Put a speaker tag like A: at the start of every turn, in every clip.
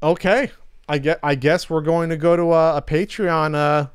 A: Okay. I guess we're going to go to a Patreon.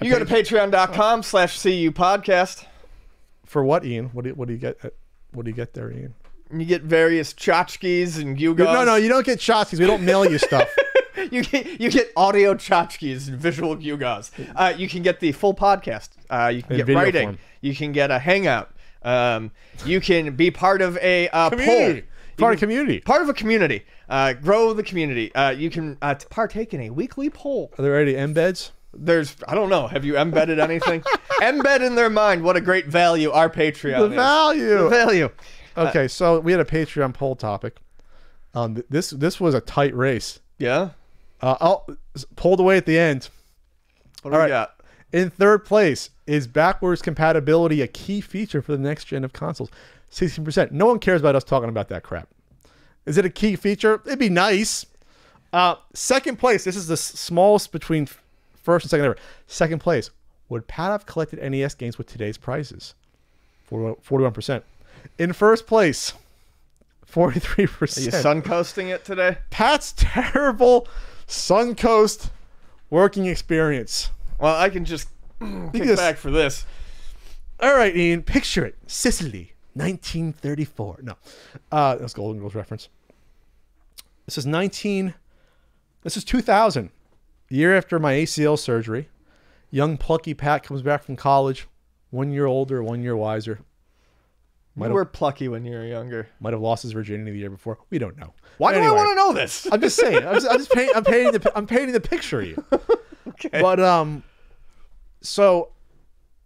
B: You go to patreon.com/CU podcast.
A: For what, Ian? What do you get? What do you get there, Ian?
B: You get various tchotchkes and gewgaws.
A: No, you don't get tchotchkes. We don't mail you stuff.
B: You get audio tchotchkes and visual gewgaws. You can get the full podcast. You can get writing.
A: Form.
B: You can get a hangout. You can be part of a
A: community.
B: poll.
A: Part of community.
B: Part of a community. Grow the community. You can partake in a weekly poll.
A: Are there any embeds?
B: I don't know. Have you embedded anything? Embed in their mind what a great value our Patreon is.
A: The value. Okay, so we had a Patreon poll topic. This was a tight race.
B: Yeah?
A: Pulled away at the end.
B: What do we got?
A: In third place, is backwards compatibility a key feature for the next gen of consoles? 16%. No one cares about us talking about that crap. Is it a key feature? It'd be nice. Second place, this is the smallest between first and second ever. Second place, would Pat have collected NES games with today's prices? 41%. In first place, 43%.
B: Are you Suncoasting it today?
A: Pat's terrible Suncoast working experience.
B: Well, I can just kick back for this.
A: All right, Ian, picture it. Sicily, 1934. No, that's Golden Girls reference. This is 2000. Year after my ACL surgery. Young plucky Pat comes back from college. 1 year older, 1 year wiser.
B: You were plucky when you were younger.
A: Might have lost his virginity the year before. We don't know.
B: Why do I want to know this?
A: I'm just saying. I'm painting the picture of you.
B: Okay.
A: But so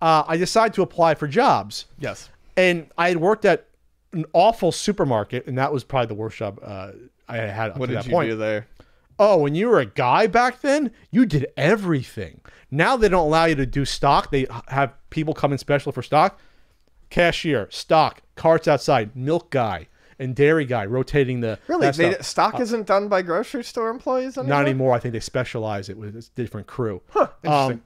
A: I decided to apply for jobs.
B: Yes.
A: And I had worked at an awful supermarket, and that was probably the worst job I had up to that point.
B: What did you do there?
A: Oh, when you were a guy back then, you did everything. Now they don't allow you to do stock. They have people come in special for stock. Cashier, stock, carts outside, milk guy, and dairy guy rotating the...
B: Really? Stock isn't done by grocery store employees anymore?
A: Not anymore. I think they specialize it with a different crew.
B: Huh, interesting.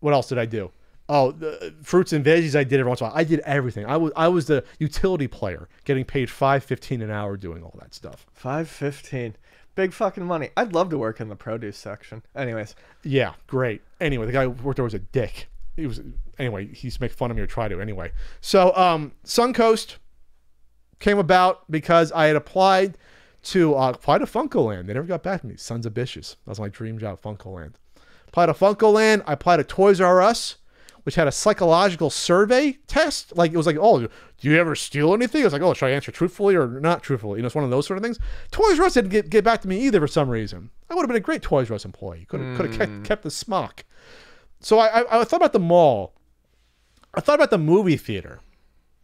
A: What else did I do? Oh, the fruits and veggies I did every once in a while. I did everything. I was the utility player, getting paid $5.15 an hour doing all that stuff.
B: $5.15. Big fucking money. I'd love to work in the produce section. Anyways.
A: Yeah, great. Anyway, the guy who worked there was a dick. He used to make fun of me or try to anyway. So Suncoast came about because I had applied to Funcoland. They never got back to me. Sons of bitches. That was my dream job, Funcoland. Applied to Funcoland. I applied to Toys R Us, which had a psychological survey test. Like, it was like, oh, do you ever steal anything? I was like, oh, should I answer truthfully or not truthfully? You know, it's one of those sort of things. Toys R Us didn't get back to me either for some reason. I would have been a great Toys R Us employee. Could have kept the smock. So I thought about the mall. I thought about the movie theater.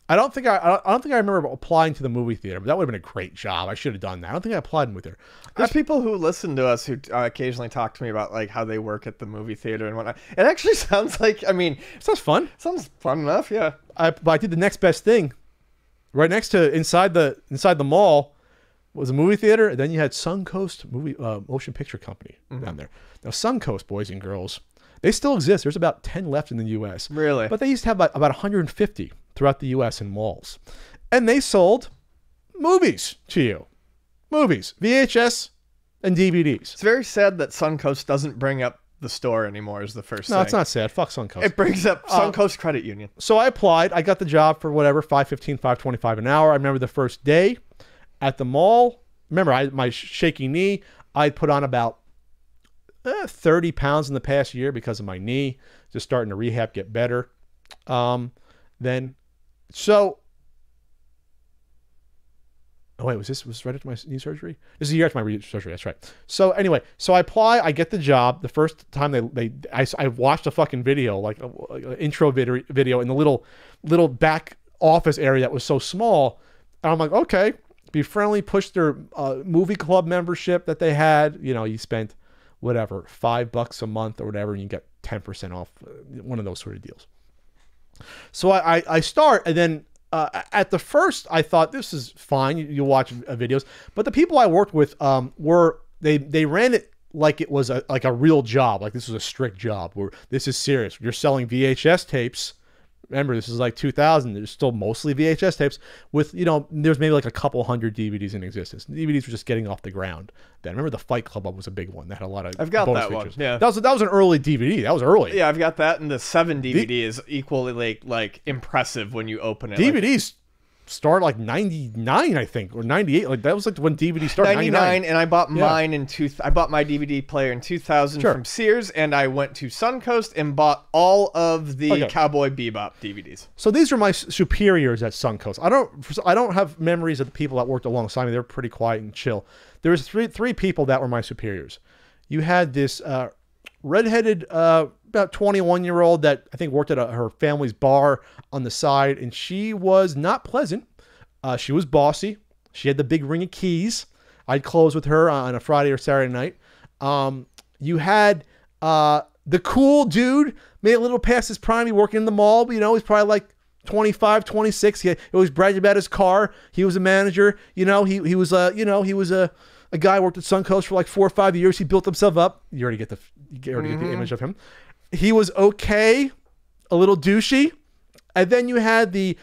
A: I don't think I remember applying to the movie theater, but that would have been a great job. I should have done that. I don't think I applied in the movie theater.
B: There's people who listen to us who occasionally talk to me about like how they work at the movie theater and whatnot. It actually sounds like,
A: sounds fun.
B: Sounds fun enough, yeah.
A: But I did the next best thing. Right next to inside the mall was a movie theater, and then you had Suncoast Motion Picture Company down there. Now Suncoast, boys and girls, they still exist. There's about 10 left in the U.S.
B: Really?
A: But they used to have about 150 throughout the U.S. in malls. And they sold movies to you. Movies, VHS, and DVDs.
B: It's very sad that Suncoast doesn't bring up the store anymore is the first thing.
A: No, it's not sad. Fuck Suncoast.
B: It brings up Suncoast Credit Union.
A: So I applied. I got the job for whatever, $5.15, $5.25 an hour. I remember the first day at the mall. Remember, my shaky knee, I put on about 30 pounds in the past year because of my knee. Just starting to rehab, get better. Oh wait, was this right after my knee surgery? This is a year after my knee surgery. That's right. So anyway, so I apply. I get the job. The first time I watched a fucking video, like an intro video in the little back office area that was so small, and I'm like, okay, be friendly. Push their movie club membership that they had. You know, you spent whatever $5 a month or whatever, and you get 10% off. One of those sort of deals. So I start, and then at the first I thought this is fine. You watch videos, but the people I worked with they ran it like it was like a real job, like this was a strict job where this is serious. You're selling VHS tapes. Remember, this is like 2000. There's still mostly VHS tapes with, there's maybe like a couple hundred DVDs in existence. DVDs were just getting off the ground then. Remember the Fight Club was a big one. That had a lot of
B: I've got
A: bonus
B: that
A: features.
B: one. Yeah.
A: That was an early DVD. That was early.
B: Yeah, I've got that, and the 7 DVD is equally like impressive when you open it.
A: DVDs start like 99, I think, or 98. Like that was like when DVD started.
B: 99, and I bought mine I bought my DVD player in 2000 from Sears, and I went to Suncoast and bought all of the Cowboy Bebop DVDs.
A: So these are my superiors at Suncoast. I don't have memories of the people that worked alongside me. They were pretty quiet and chill. There was three people that were my superiors. You had this redheaded, about 21-year-old that I think worked at her family's bar on the side, and she was not pleasant. She was bossy. She had the big ring of keys. I'd close with her on a Friday or Saturday night. You had the cool dude, made a little past his prime. He working in the mall, but he's probably like 25, 26. He always bragged about his car. He was a manager. He was a guy who worked at Suncoast for like 4 or 5 years. He built himself up. You already get the image of him. He was okay, a little douchey. And then you had the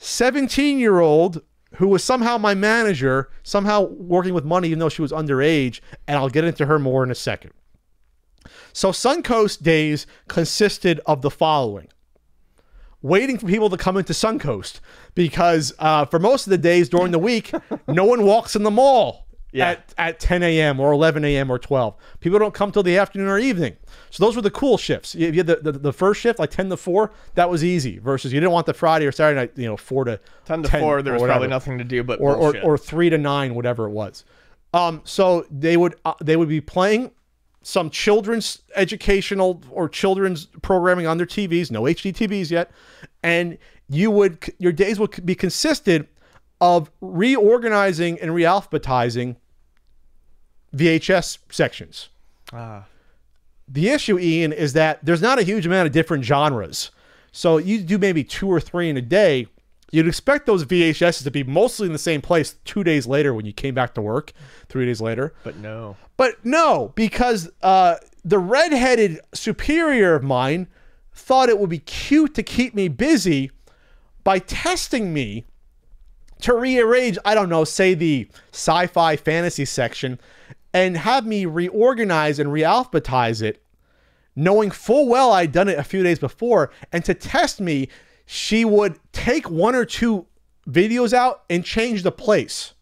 A: 17-year-old who was somehow my manager, somehow working with money even though she was underage, and I'll get into her more in a second. So Suncoast days consisted of the following. Waiting for people to come into Suncoast, because for most of the days during the week, no one walks in the mall at 10 a.m. or 11 a.m. or 12. People don't come till the afternoon or evening. So those were the cool shifts. You had the first shift, like 10 to 4, that was easy, versus you didn't want the Friday or Saturday night, 4 to
B: 10 to 4, there was probably nothing to do but
A: or 3 to 9, whatever it was. So they would be playing some children's educational or children's programming on their TVs, no HD TVs yet, and your days would be consisted of reorganizing and realphabetizing VHS sections. The issue, Ian, is that there's not a huge amount of different genres. So you do maybe 2 or 3 in a day. You'd expect those VHSs to be mostly in the same place 2 days later when you came back to work, 3 days later.
B: But no,
A: because the redheaded superior of mine thought it would be cute to keep me busy by testing me to rearrange, I don't know, say the sci-fi fantasy section, and have me reorganize and realphabetize it, knowing full well I'd done it a few days before. And to test me, she would take 1 or 2 videos out and change the place.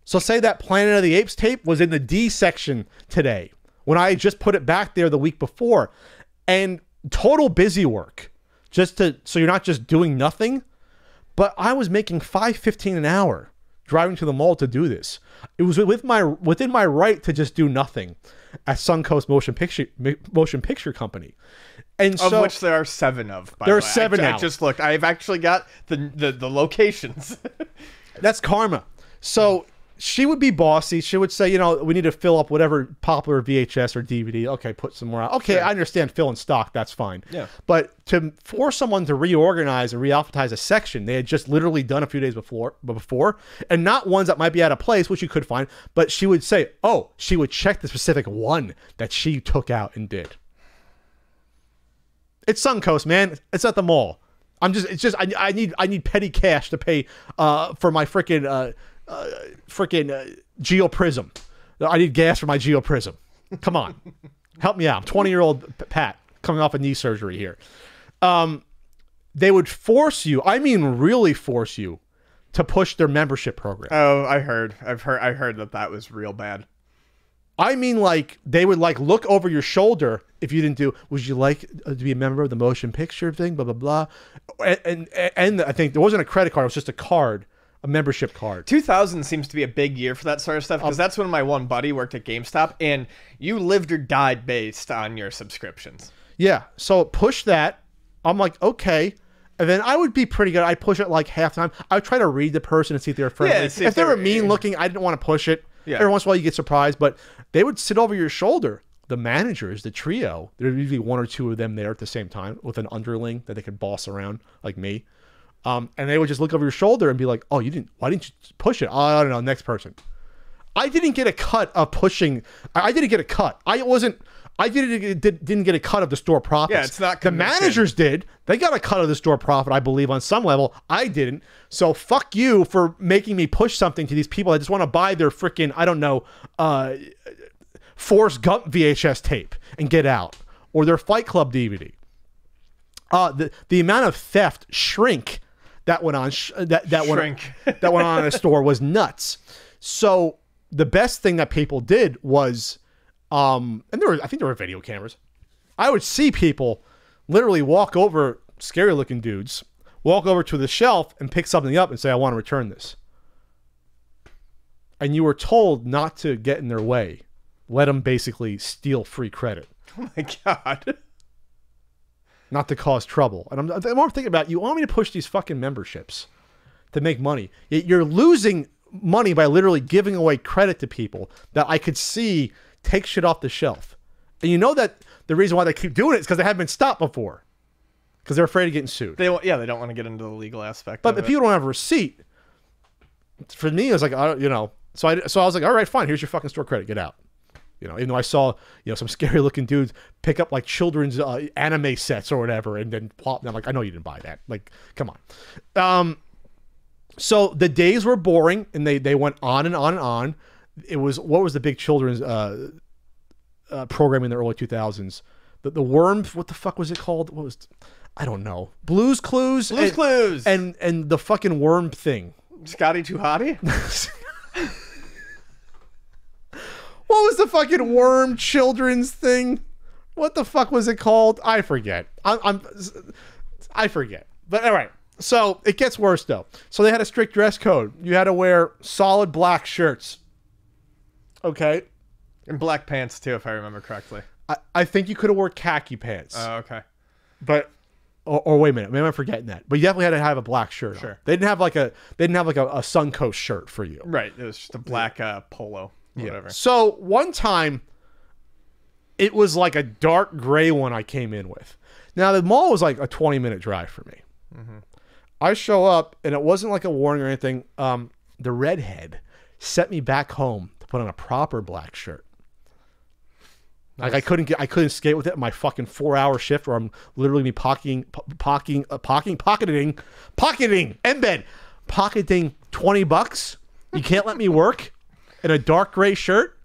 A: So say that Planet of the Apes tape was in the D section today, when I just put it back there the week before. And total busy work, so you're not just doing nothing. But I was making $5.15 an hour driving to the mall to do this. It was within my right to just do nothing at Suncoast Motion Picture Company, and
B: of which there are 7 of.
A: There are 7 now.
B: I just looked. I've actually got the locations.
A: That's karma. So she would be bossy. She would say, we need to fill up whatever popular VHS or DVD. Okay, put some more out. Okay, I understand filling stock. That's fine.
B: Yeah.
A: But to force someone to reorganize and realphabetize a section they had just literally done a few days before, and not ones that might be out of place, which you could find, but she would say, she would check the specific one that she took out and did. It's Suncoast, man. It's at the mall. I need petty cash to pay for my freaking GeoPrism. I need gas for my GeoPrism. Come on. Help me out. I'm 20-year-old Pat coming off a knee surgery here. They would force you, really force you, to push their membership program.
B: Oh, I heard that was real bad.
A: They would look over your shoulder if you didn't do, would you like to be a member of the motion picture thing, blah, blah, blah. And I think there wasn't a credit card, it was just a card. A membership card.
B: 2000 seems to be a big year for that sort of stuff, because that's when my one buddy worked at GameStop, and you lived or died based on your subscriptions.
A: Yeah, so push that. I'm like, okay. And then I would be pretty good. I'd push it like half time. I would try to read the person and see if they were friendly. Yeah, if they were mean looking, I didn't want to push it. Yeah. Every once in a while you get surprised, but they would sit over your shoulder. The managers, the trio, there'd usually 1 or 2 of them there at the same time with an underling that they could boss around like me. And they would just look over your shoulder and be like, why didn't you push it? Oh, I don't know, next person. I didn't get a cut of pushing. I didn't get a cut. I wasn't I didn't get a cut of the store profits.
B: Yeah, it's not
A: the
B: commission.
A: managers did. They got a cut of the store profit, I believe, on some level. I didn't. So fuck you for making me push something to these people that just want to buy their freaking, I don't know, Forrest Gump VHS tape and get out, or their Fight Club DVD. The amount of theft shrink that went on that went on in a store was nuts. So the best thing that people did was, and I think there were video cameras. I would see people literally walk over, scary looking dudes, walk over to the shelf and pick something up and say, I want to return this. And you were told not to get in their way. Let them basically steal free credit.
B: Oh my God.
A: Not to cause trouble. And I'm more thinking about, you want me to push these fucking memberships to make money. You're losing money by literally giving away credit to people that I could see take shit off the shelf. And you know that the reason why they keep doing it is because they haven't been stopped before. Because they're afraid of getting sued.
B: They don't want to get into the legal aspect
A: but if people don't have a receipt, for me, it was like, so I was like, all right, fine, here's your fucking store credit, get out. Even though I saw, some scary looking dudes pick up like children's anime sets or whatever and then plop them. I'm like, I know you didn't buy that. Like, come on. So the days were boring and they went on and on and on. It was, what was the big children's program in the early 2000s? The Worm, what the fuck was it called? What was, I don't know. Blues Clues?
B: Clues.
A: And the fucking worm thing.
B: Scotty Too Hottie?
A: What was the fucking worm children's thing? What the fuck was it called? I forget. I forget. But all right. So it gets worse though. So they had a strict dress code. You had to wear solid black shirts. Okay.
B: And black pants too, if I remember correctly.
A: I think you could have worn khaki pants.
B: Oh, okay.
A: But or wait a minute, maybe I'm forgetting that. But you definitely had to have a black shirt.
B: Sure.
A: On. They didn't have like a Suncoast shirt for you.
B: Right. It was just a black polo. Whatever.
A: Yeah. So one time, it was like a dark gray one I came in with. Now the mall was like a 20-minute drive for me. Mm-hmm. I show up and it wasn't like a warning or anything. The redhead sent me back home to put on a proper black shirt. Nice. Like I couldn't skate with it in my fucking 4-hour shift where I'm literally pocketing $20. You can't let me work in a dark gray shirt.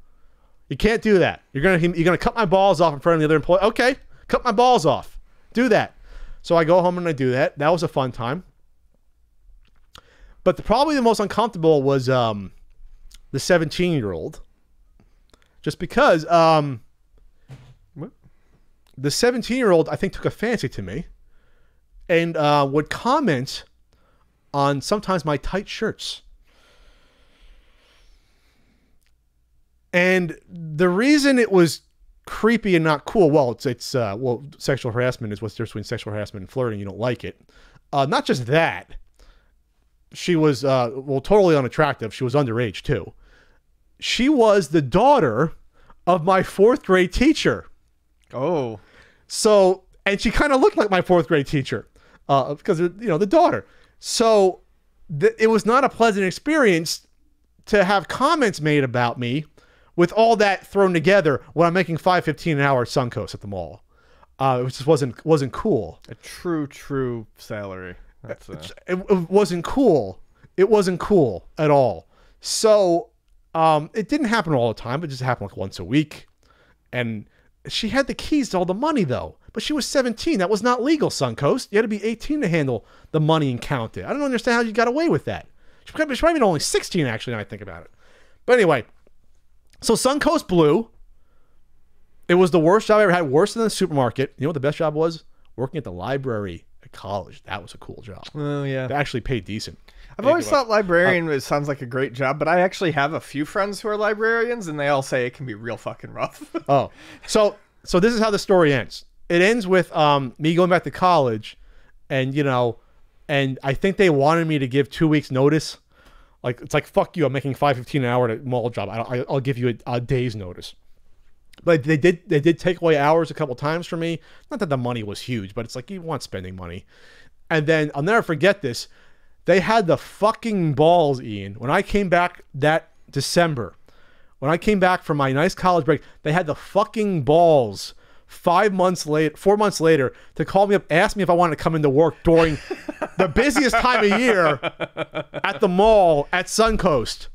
A: You can't do that. You're gonna cut my balls off in front of the other employee. Okay, cut my balls off. Do that. So I go home and I do that. That was a fun time. But probably the most uncomfortable was the 17-year-old. Just because the 17-year-old I think took a fancy to me and would comment on sometimes my tight shirts. And the reason it was creepy and not cool, well, it's sexual harassment is what's the difference between sexual harassment and flirting. You don't like it. Not just that. She was, totally unattractive. She was underage too. She was the daughter of my 4th grade teacher.
B: Oh.
A: So, and she kind of looked like my 4th grade teacher because, the daughter. So it was not a pleasant experience to have comments made about me with all that thrown together when I'm making $5.15 an hour at Suncoast at the mall. It just wasn't cool.
B: A true salary.
A: It wasn't cool. It wasn't cool at all. So it didn't happen all the time. It just happened like once a week. And she had the keys to all the money though. But she was 17. That was not legal, Suncoast. You had to be 18 to handle the money and count it. I don't understand how you got away with that. She probably only 16 actually now I think about it. But anyway, so Suncoast Blue, it was the worst job I ever had, worse than the supermarket. You know what the best job was? Working at the library at college. That was a cool job.
B: Oh, yeah.
A: They actually paid decent.
B: I've always thought librarian sounds like a great job, but I actually have a few friends who are librarians, and they all say it can be real fucking rough.
A: Oh, so this is how the story ends. It ends with me going back to college, and and I think they wanted me to give 2 weeks notice. Like it's like fuck you, I'm making $5.15 an hour at a mall job. I'll give you a day's notice. But they did take away hours a couple times from me. Not that the money was huge, but it's like you want spending money. And then I'll never forget this. They had the fucking balls, Ian, when I came back that December. when I came back from my nice college break, they had the fucking balls 4 months later to call me up, ask me if I wanted to come into work during the busiest time of year at the mall at Suncoast.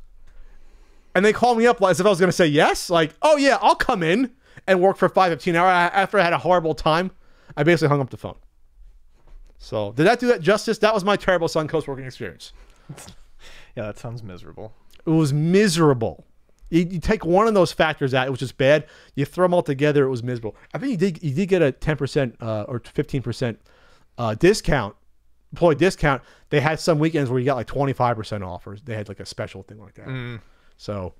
A: And they called me up as if I was going to say yes. Like, oh yeah, I'll come in and work for 5:15 hours. After I had a horrible time, I basically hung up the phone. So did that do that justice? That was my terrible Suncoast working experience.
B: Yeah, that sounds miserable.
A: It was miserable. You take one of those factors out, it was just bad. You throw them all together, it was miserable. I think you did get a 10% or 15% discount, employee discount. They had some weekends where you got like 25% offers. They had like a special thing like that. So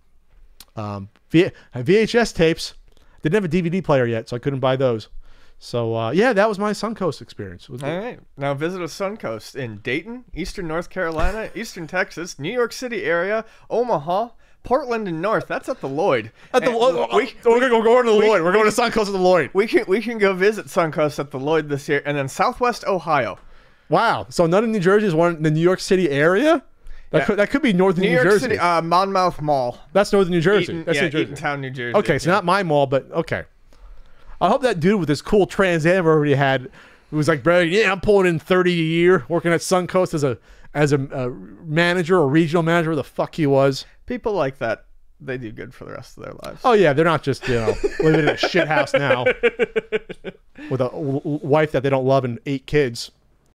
A: VHS tapes. Didn't have a DVD player yet, so I couldn't buy those. So yeah, that was my Suncoast experience.
B: All right, now visit a Suncoast in Dayton, Eastern North Carolina, Eastern Texas, New York City area, Omaha, Portland, and North. That's at the Lloyd.
A: We're going to the Lloyd. We're going to Suncoast at the Lloyd.
B: We can go visit Suncoast at the Lloyd this year, and then Southwest Ohio.
A: Wow. So none in New Jersey is one in the New York City area. That could be northern New Jersey.
B: New York City, Monmouth Mall.
A: That's northern New Jersey. That's New Jersey.
B: Eatontown, New Jersey.
A: Okay, so not my mall, but okay. I hope that dude with this cool Trans Am already had, who was like, bro, yeah, I'm pulling in 30 a year, working at Suncoast as a manager or regional manager, where the fuck he was.
B: People like that, they do good for the rest of their lives.
A: Oh yeah, they're not just living in a shit house now with a wife that they don't love and 8 kids.